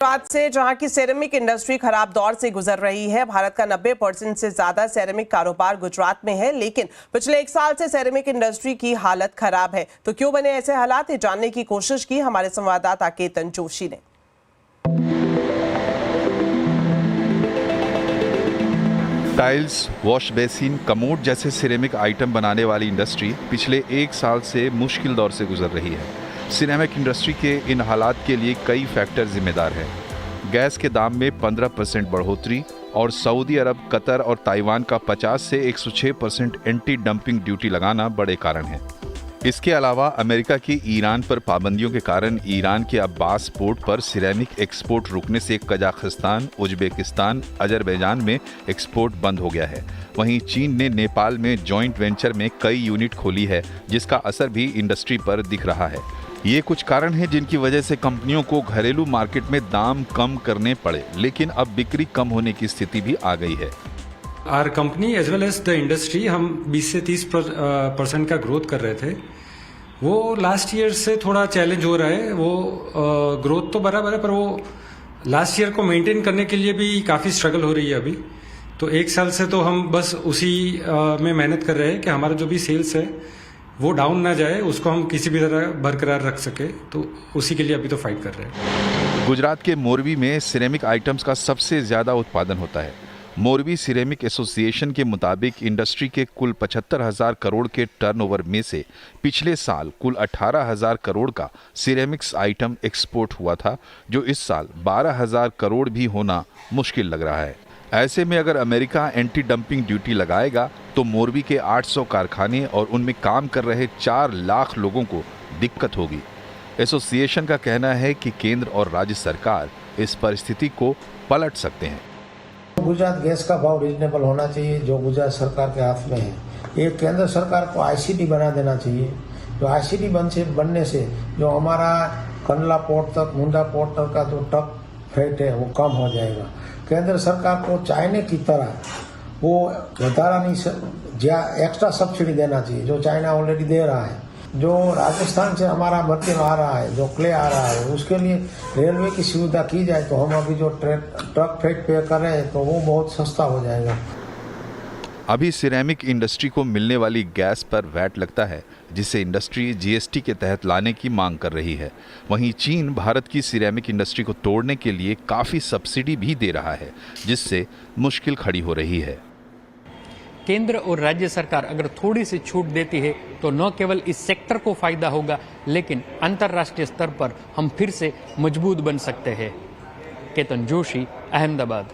आज से जहां की सेरेमिक इंडस्ट्री खराब दौर से गुजर रही है। भारत का 90% से ज्यादा सेरेमिक कारोबार गुजरात में है, लेकिन पिछले 1 साल से सेरेमिक इंडस्ट्री की हालत खराब है। तो क्यों बने ऐसे हालात, ये जानने की कोशिश की हमारे संवाददाता केतन जोशी ने। टाइल्स, वॉश बेसिन, कमोड जैसे सिरेमिक आइटम बनाने वाली इंडस्ट्री पिछले 1 साल से मुश्किल दौर से गुजर रही है। सिरेमिक इंडस्ट्री के इन हालात के लिए कई फैक्टर जिम्मेदार हैं। गैस के दाम में 15% बढ़ोतरी और सऊदी अरब, कतर और ताइवान का 50 से 106% एंटी डंपिंग ड्यूटी लगाना बड़े कारण हैं। इसके अलावा अमेरिका की ईरान पर पाबंदियों के कारण ईरान के अब्बास पोर्ट पर सिरेमिक एक्सपोर्ट रुकने से कजाकिस्तान, उज्बेकिस्तान, अजरबैजान में एक्सपोर्ट बंद हो गया है। वहीं चीन ने नेपाल में जॉइंट वेंचर में कई यूनिट खोली है, जिसका असर भी इंडस्ट्री पर दिख रहा है। ये कुछ कारण हैं जिनकी वजह से कंपनियों को घरेलू मार्केट में दाम कम करने पड़े, लेकिन अब बिक्री कम होने की स्थिति भी आ गई है। Our company as well as the industry हम 20 से 30% का ग्रोथ कर रहे थे। वो लास्ट ईयर से थोड़ा चैलेंज हो रहा है। वो ग्रोथ तो बराबर है, पर वो लास्ट ईयर को मेंटेन करने के लिए भी काफ़ी स्ट्रगल हो रही है अभी। तो 1 साल से तो हम बस उसी में मेहनत कर रहे हैं कि हमारा जो भी सेल्स है वो डाउन ना जाए, उसको हम किसी भी तरह बरकरार रख सके। तो उसी के लिए अभी तो फाइट कर रहे हैं। गुजरात के मोरबी में सिरेमिक आइटम्स का सबसे ज्यादा उत्पादन होता है। मोरबी सिरेमिक एसोसिएशन के मुताबिक इंडस्ट्री के कुल 75,000 करोड़ के टर्नओवर में से पिछले साल कुल 18,000 करोड़ का सिरेमिक्स आइटम एक्सपोर्ट हुआ था, जो इस साल 12,000 करोड़ भी होना मुश्किल लग रहा है। ऐसे में अगर अमेरिका एंटी डंपिंग ड्यूटी लगाएगा तो मोरबी के 800 कारखाने और उनमें काम कर रहे 4 लाख लोगों को दिक्कत होगी। एसोसिएशन का कहना है कि केंद्र और राज्य सरकार इस परिस्थिति को पलट सकते हैं। गुजरात गैस का भाव रीजनेबल होना चाहिए, जो गुजरात सरकार के हाथ में है। ये केंद्र सरकार को आईसीडी बना देना चाहिए। जो आईसीडी बनने से जो हमारा कंडला पोर्ट तक, मुंडा पोर्ट तक का जो ट्रक फ्रेट है वो कम हो जाएगा। केंद्र सरकार को चाइना की तरह वो વધારાની एक्स्ट्रा सब्सिडी देना चाहिए, जो चाइना ऑलरेडी दे रहा है। जो राजस्थान से हमारा मटेरियल आ रहा है, जो क्ले आ रहा है, उसके लिए रेलवे की सुविधा की जाए तो हम अभी जो ट्रक फ्रेट पे कर रहे हैं तो वो बहुत सस्ता हो जाएगा। अभी सिरेमिक इंडस्ट्री को मिलने वाली गैस पर वैट लगता है, जिसे इंडस्ट्री जीएसटी के तहत लाने की मांग कर रही है। वहीं चीन भारत की सिरेमिक इंडस्ट्री को तोड़ने के लिए काफ़ी सब्सिडी भी दे रहा है, जिससे मुश्किल खड़ी हो रही है। केंद्र और राज्य सरकार अगर थोड़ी सी छूट देती है तो न केवल इस सेक्टर को फायदा होगा, लेकिन अंतर्राष्ट्रीय स्तर पर हम फिर से मजबूत बन सकते हैं। केतन जोशी, अहमदाबाद।